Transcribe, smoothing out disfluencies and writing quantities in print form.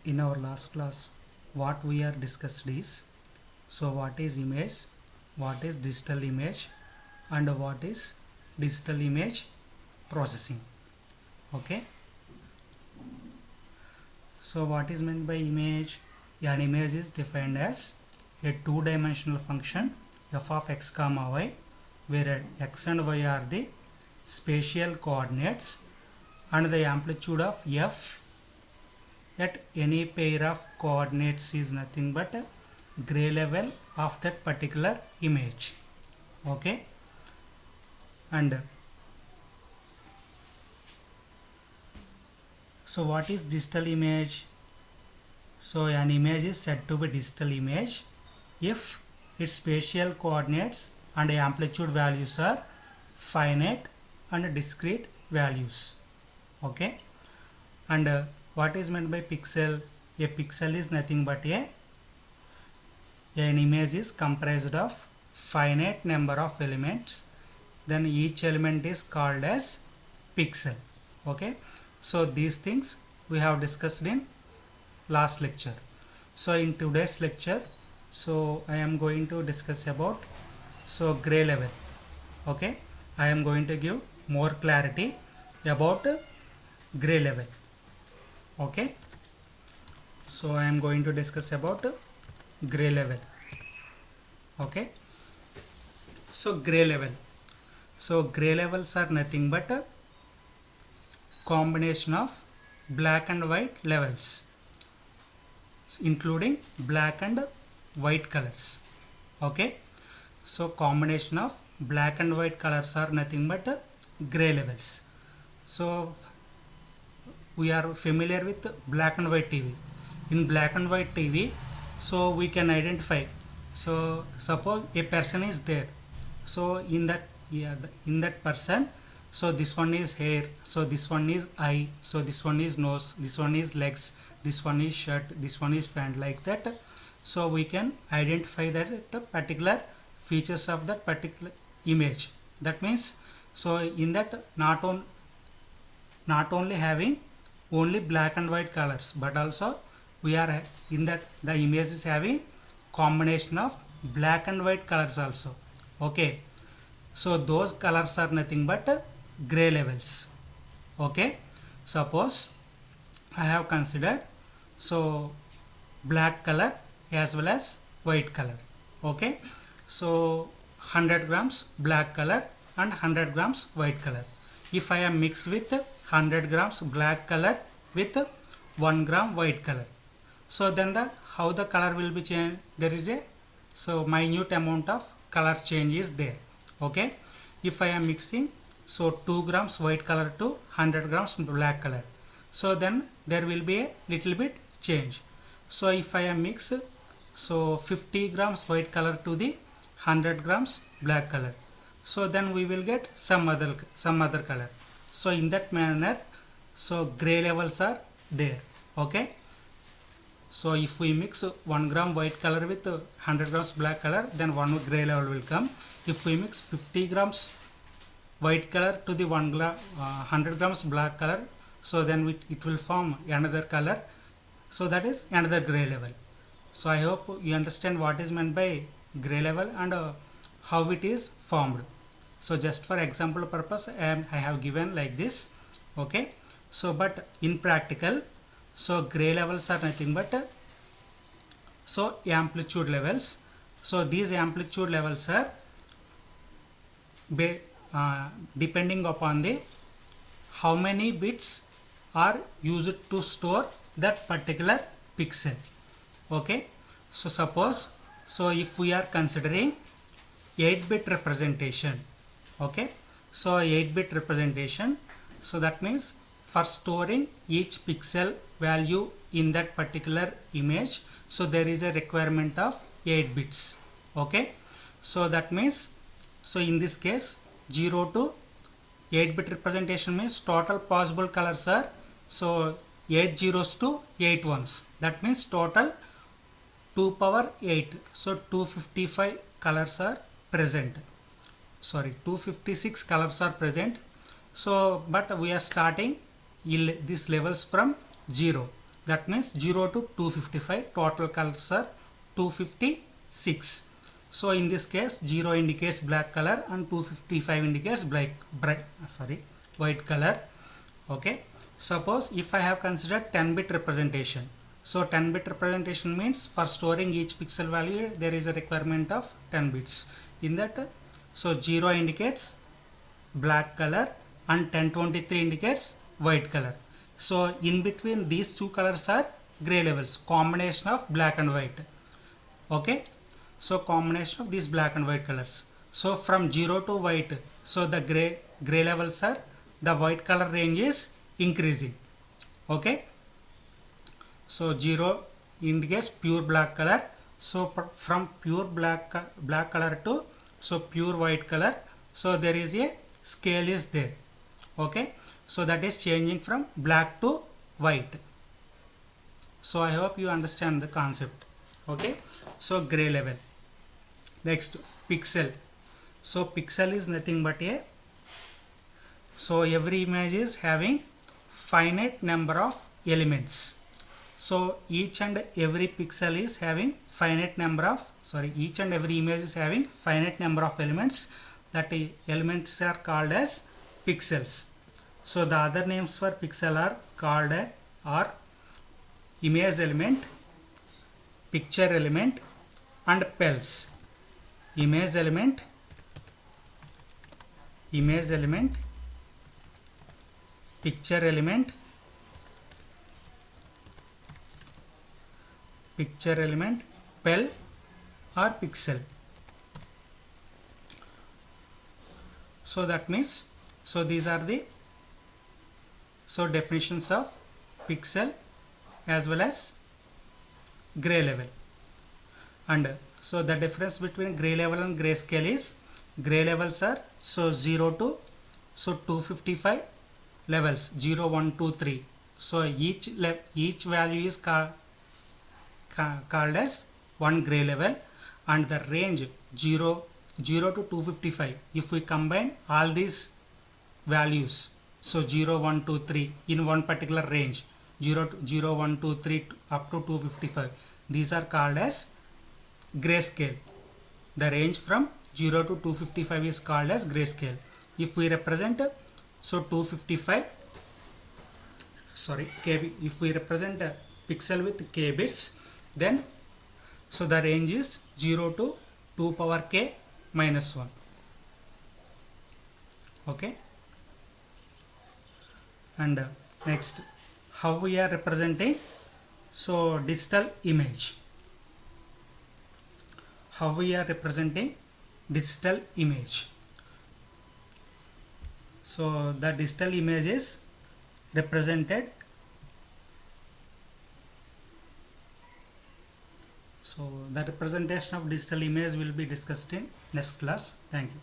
In our last class, what we are discussed is, so what is image, what is digital image, and what is digital image processing. Okay, so what is meant by image? An image is defined as a two-dimensional function f of x comma y, where x and y are the spatial coordinates and the amplitude of f at any pair of coordinates is nothing but gray level of that particular image. Okay, and so what is digital image? So an image is said to be digital image if its spatial coordinates and amplitude values are finite and discrete values. Okay, and what is meant by pixel? A pixel is nothing but an image is comprised of finite number of elements, then each element is called as pixel. Okay, so these things we have discussed in last lecture. So in today's lecture, so I am going to discuss about gray level. Okay, I am going to give more clarity about gray level. Okay, so I am going to discuss about gray level. Okay, so gray level. So gray levels are nothing but a combination of black and white levels, including black and white colors. Okay, so combination of black and white colors are nothing but gray levels. So we are familiar with black and white TV. In black and white TV, so we can identify, so suppose a person is there, so in that person, so this one is hair, so this one is eye, so this one is nose, this one is legs, this one is shirt, this one is pant, like that. So we can identify that particular features of that particular image. That means, so in that not only having only black and white colors, but also we are in that the image is having combination of black and white colors also. Okay, so those colors are nothing but gray levels. Okay, suppose I have considered so black color as well as white color. Okay, so 100 grams black color and 100 grams white color. If I am mixed with 100 grams black color with 1 gram white color, so then how the color will be changed? There is a minute amount of color change is there. Okay, if I am mixing so 2 grams white color to 100 grams black color, so then there will be a little bit change. So if I am mix so 50 grams white color to the 100 grams black color, so then we will get some other color. So in that manner, so gray levels are there. Okay, so if we mix 1 gram white color with 100 grams black color, then one gray level will come. If we mix 50 grams white color to the 100 grams black color, so then it will form another color, so that is another gray level. So I hope you understand what is meant by gray level and how it is formed. So just for example purpose, I have given like this. Okay, so but in practical, so gray levels are nothing but so amplitude levels. So these amplitude levels are depending upon the how many bits are used to store that particular pixel. Okay, so suppose, so if we are considering 8-bit representation. Okay, so 8-bit representation, so that means for storing each pixel value in that particular image, so there is a requirement of 8 bits. Okay, so that means, so in this case 0 to 8-bit representation means total possible colors are so 8 zeros to 8 ones. That means total 2 power 8. So 255 colors are present. Sorry, 256 colors are present. So but we are starting these levels from 0. that means 0 to 255. Total colors are 256. So in this case 0 indicates black color and 255 indicates white color. Okay, suppose if I have considered 10-bit representation. So 10-bit representation means for storing each pixel value there is a requirement of 10 bits. In that, so 0 indicates black color and 1023 indicates white color. So in between these two colors are gray levels, combination of black and white. Okay, so combination of these black and white colors. So from 0 to white, so the gray levels are, the white color range is increasing. Okay, so 0 indicates pure black color. So from pure black color to so pure white color, so there is a scale is there. Okay, so that is changing from black to white. So I hope you understand the concept. Okay, so gray level. Next, pixel. So pixel is nothing but a, so every image is having finite number of elements. So each and every pixel is having finite number of, each and every image is having finite number of elements. That elements are called as pixels. So the other names for pixel are called as image element, picture element and pels. Image element, picture element, pel or pixel. So that means, so these are the definitions of pixel as well as gray level. And so the difference between gray level and grayscale is, gray levels are 0 to 255 levels, 0, 1, 2, 3. So each value is called as one gray level, and the range 0 to 255, if we combine all these values, so 0, 1, 2, 3 in one particular range, 0, 1, 2, 3 up to 255, these are called as grayscale. The range from 0 to 255 is called as grayscale. If we represent 255, KB, if we represent a pixel with k bits, then so the range is 0 to 2 power k minus 1. Okay, and next, how we are representing digital image. How we are representing digital image. So the digital image is represented, so the representation of digital image will be discussed in next class. Thank you.